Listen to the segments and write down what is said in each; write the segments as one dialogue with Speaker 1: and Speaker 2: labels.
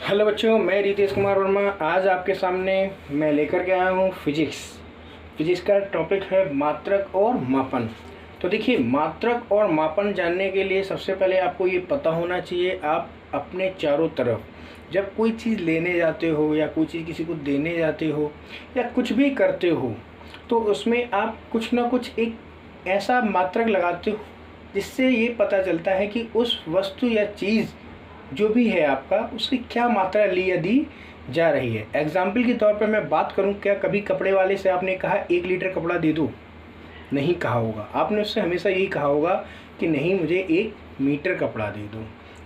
Speaker 1: Hello बच्चों, मैं रितेश कुमार वर्मा आज आपके सामने मैं लेकर के आया हूँ फिजिक्स का टॉपिक है मात्रक और मापन। तो देखिए, मात्रक और मापन जानने के लिए सबसे पहले आपको ये पता होना चाहिए, आप अपने चारों तरफ जब कोई चीज़ लेने जाते हो या कोई चीज़ किसी को देने जाते हो या कुछ भी करते हो तो उसमें आप कुछ ना कुछ एक ऐसा मात्रक लगाते हो जिससे ये पता चलता है कि उस वस्तु या चीज़ जो भी है आपका उसकी क्या मात्रा ली या दी जा रही है। एग्जाम्पल के तौर पर मैं बात करूं, क्या कभी कपड़े वाले से आपने कहा 1 लीटर कपड़ा दे दो? नहीं कहा होगा। आपने उससे हमेशा यही कहा होगा कि नहीं, मुझे 1 मीटर कपड़ा दे दो।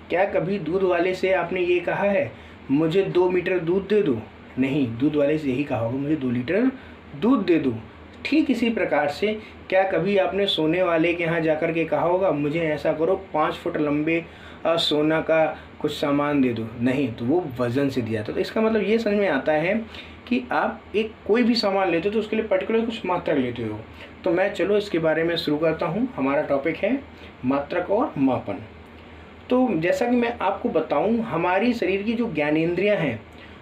Speaker 1: क्या कभी दूध वाले से आपने ये कहा है मुझे 2 मीटर दूध दे दो? नहीं, दूध वाले से यही कहा होगा मुझे 2 लीटर दूध दे दो। ठीक इसी प्रकार से क्या कभी आपने सोने वाले के यहाँ जाकर के कहा होगा मुझे ऐसा करो 5 फुट लंबे सोना का कुछ सामान दे दो? नहीं, तो वो वज़न से दिया था। तो इसका मतलब ये समझ में आता है कि आप एक कोई भी सामान लेते हो तो उसके लिए पर्टिकुलर कुछ मात्रक लेते हो। तो मैं चलो इसके बारे में शुरू करता हूँ। हमारा टॉपिक है मात्रक और मापन। तो जैसा कि मैं आपको बताऊँ, हमारी शरीर की जो ज्ञानेंद्रियाँ हैं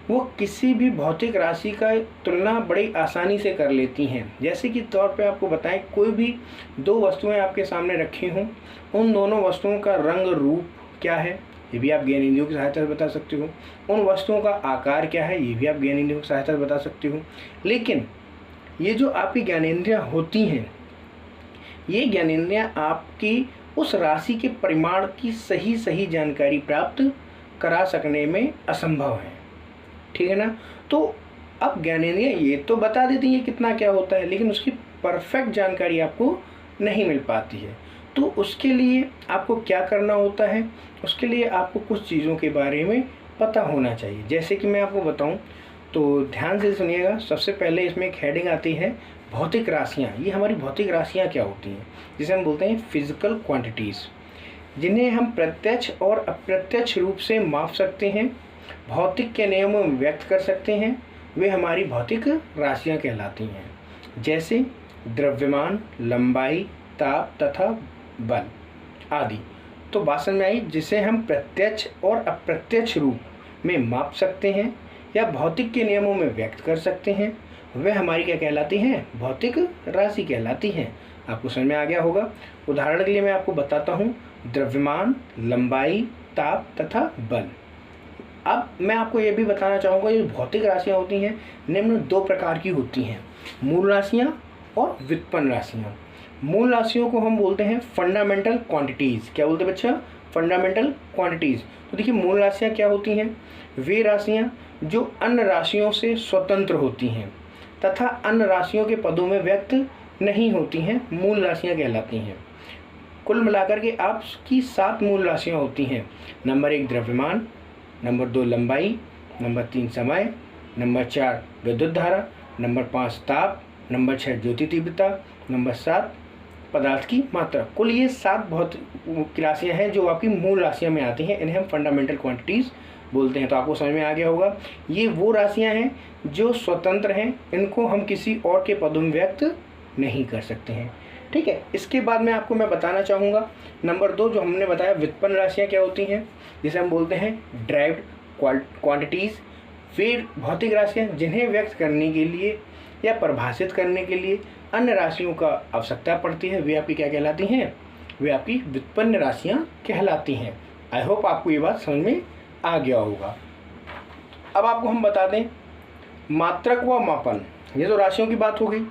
Speaker 1: वो किसी भी भौतिक राशि का तुलना बड़ी आसानी से कर लेती हैं। जैसे कि तौर पे आपको बताएं, कोई भी दो वस्तुएं आपके सामने रखी हों, उन दोनों वस्तुओं का रंग रूप क्या है ये भी आप ज्ञानेंद्रियों की सहायता से बता सकते हो। उन वस्तुओं का आकार क्या है ये भी आप ज्ञानेंद्रियों की सहायता से बता सकते हो। लेकिन ये जो आपकी ज्ञानेंद्रियाँ होती हैं, ये ज्ञानेंद्रियाँ आपकी उस राशि के परिमाण की सही जानकारी प्राप्त करा सकने में असंभव है। ठीक है ना? तो अब ज्ञानेंद्रियाँ ये तो बता देती हैं कितना क्या होता है, लेकिन उसकी परफेक्ट जानकारी आपको नहीं मिल पाती है। तो उसके लिए आपको क्या करना होता है? उसके लिए आपको कुछ चीज़ों के बारे में पता होना चाहिए। जैसे कि मैं आपको बताऊं, तो ध्यान से सुनिएगा। सबसे पहले इसमें एक हेडिंग आती है भौतिक राशियाँ। ये हमारी भौतिक राशियाँ क्या होती हैं, जिसे हम बोलते हैं फिजिकल क्वांटिटीज़, जिन्हें हम प्रत्यक्ष और अप्रत्यक्ष रूप से माप सकते हैं, भौतिक के नियमों में व्यक्त कर सकते हैं। वे हमारी भौतिक राशियाँ कहलाती हैं, जैसे द्रव्यमान, लंबाई, ताप तथा बल आदि। तो बात समझ में आई? जिसे हम प्रत्यक्ष और अप्रत्यक्ष रूप में माप सकते हैं या भौतिक के नियमों में व्यक्त कर सकते हैं, वह हमारी क्या कहलाती हैं? भौतिक राशि कहलाती हैं। आपको समझ में आ गया होगा। उदाहरण के लिए मैं आपको बताता हूँ, द्रव्यमान, लंबाई, ताप तथा बल। अब मैं आपको ये भी बताना चाहूँगा, जो भौतिक राशियाँ होती हैं निम्न 2 प्रकार की होती हैं, मूल राशियाँ और व्युत्पन्न राशियाँ। मूल राशियों को हम बोलते हैं फंडामेंटल क्वांटिटीज़। क्या बोलते हैं बच्चा? Fundamental quantities. तो देखिए, मूल राशियाँ क्या होती हैं? वे राशियाँ जो अन्य राशियों से स्वतंत्र होती हैं तथा अन्य राशियों के पदों में व्यक्त नहीं होती हैं, मूल राशियाँ कहलाती हैं। कुल मिलाकर के आपकी 7 मूल राशियाँ होती हैं। नंबर 1 द्रव्यमान, नंबर 2 लंबाई, नंबर 3 समय, नंबर 4 विद्युत धारा, नंबर 5 ताप, नंबर 6 ज्योति तीव्रता, नंबर 7 पदार्थ की मात्रा। कुल ये 7 भौतिक राशियाँ हैं जो आपकी मूल राशियाँ में आती हैं। इन्हें हम फंडामेंटल क्वांटिटीज़ बोलते हैं। तो आपको समझ में आ गया होगा, ये वो राशियाँ हैं जो स्वतंत्र हैं, इनको हम किसी और के पदों में व्यक्त नहीं कर सकते हैं। ठीक है। इसके बाद में आपको मैं बताना चाहूँगा नंबर 2, जो हमने बताया व्युत्पन्न राशियाँ क्या होती हैं, जिसे हम बोलते हैं ड्राइव्ड क्वांटिटीज़। वे भौतिक राशियाँ जिन्हें व्यक्त करने के लिए या परिभाषित करने के लिए अन्य राशियों का आवश्यकता पड़ती है, वे आपकी क्या कहलाती हैं? वे आपकी व्युत्पन्न राशियाँ कहलाती हैं। आई होप आपको ये बात समझ में आ गया होगा। अब आपको हम बता दें मात्रक व मापन। ये तो राशियों की बात हो गई।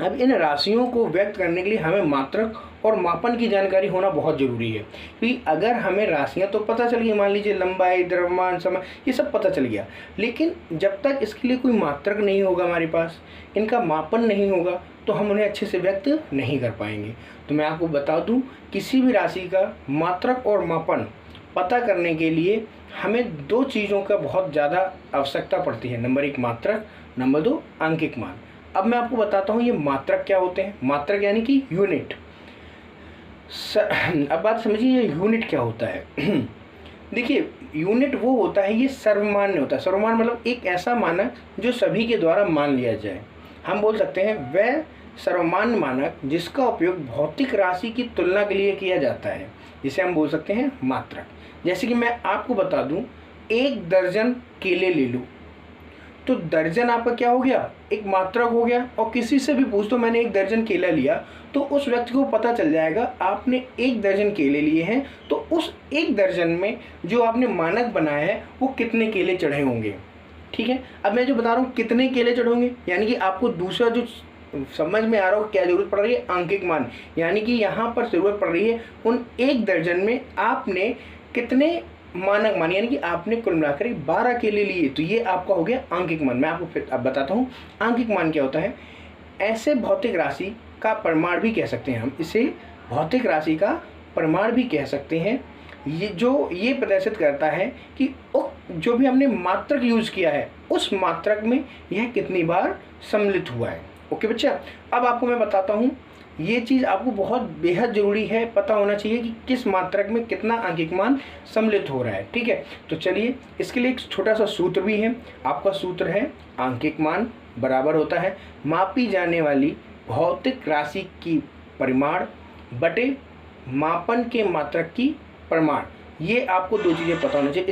Speaker 1: अब इन राशियों को व्यक्त करने के लिए हमें मात्रक और मापन की जानकारी होना बहुत ज़रूरी है। क्योंकि अगर हमें राशियाँ तो पता चल गई, मान लीजिए लंबाई, द्रव्यमान, समय, ये सब पता चल गया, लेकिन जब तक इसके लिए कोई मात्रक नहीं होगा, हमारे पास इनका मापन नहीं होगा, तो हम उन्हें अच्छे से व्यक्त नहीं कर पाएंगे। तो मैं आपको बता दूं, किसी भी राशि का मात्रक और मापन पता करने के लिए हमें 2 चीज़ों का बहुत ज़्यादा आवश्यकता पड़ती है। नंबर 1 मात्रक, नंबर 2 अंकिक मान। अब मैं आपको बताता हूँ ये मात्रक क्या होते हैं। मात्रक यानी कि यूनिट। अब बात समझिए, ये यूनिट क्या होता है। देखिए, यूनिट वो होता है, ये सर्वमान्य होता है। सर्वमान्य मतलब एक ऐसा मानक जो सभी के द्वारा मान लिया जाए। हम बोल सकते हैं वह सर्वमान्य मानक जिसका उपयोग भौतिक राशि की तुलना के लिए किया जाता है, जिसे हम बोल सकते हैं मात्रक। जैसे कि मैं आपको बता दूं, 1 दर्जन केले ले लो, तो दर्जन आपका क्या हो गया, एक मात्रक हो गया। और किसी से भी पूछ दो मैंने 1 दर्जन केला लिया, तो उस व्यक्ति को पता चल जाएगा आपने 1 दर्जन केले लिए हैं, तो उस 1 दर्जन में जो आपने मानक बनाया है वो कितने केले चढ़े होंगे। ठीक है, अब मैं जो बता रहा हूँ कितने केले चढ़े होंगे, यानी कि आपको दूसरा जो समझ में आ रहा हो क्या ज़रूरत पड़ रही है, आंकिक मान, यानी कि यहाँ पर ज़रूरत पड़ रही है उन 1 दर्जन में आपने कितने मानक मान, यानी कि आपने कुल मिलाकर 12 केले लिए, तो ये आपका हो गया आंकिक मान। मैं आपको फिर अब बताता हूँ आंकिक मान क्या होता है। ऐसे भौतिक राशि का प्रमाण भी कह सकते हैं हम, इसे भौतिक राशि का प्रमाण भी कह सकते हैं। ये प्रदर्शित करता है कि जो भी हमने मात्रक यूज़ किया है उस मात्रक में यह कितनी बार सम्मिलित हुआ है। ओके बच्चा, अब आपको मैं बताता हूँ, ये चीज़ आपको बहुत बेहद ज़रूरी है, पता होना चाहिए कि किस मात्रक में कितना आंकिक मान सम्मिलित हो रहा है। ठीक है, तो चलिए इसके लिए एक छोटा सा सूत्र भी है। आपका सूत्र है आंकिक मान बराबर होता है मापी जाने वाली भौतिक राशि की परिमाण बटे मापन के मात्रक की परिमाण। ये आपको 2 चीज़ें पता होना चाहिए।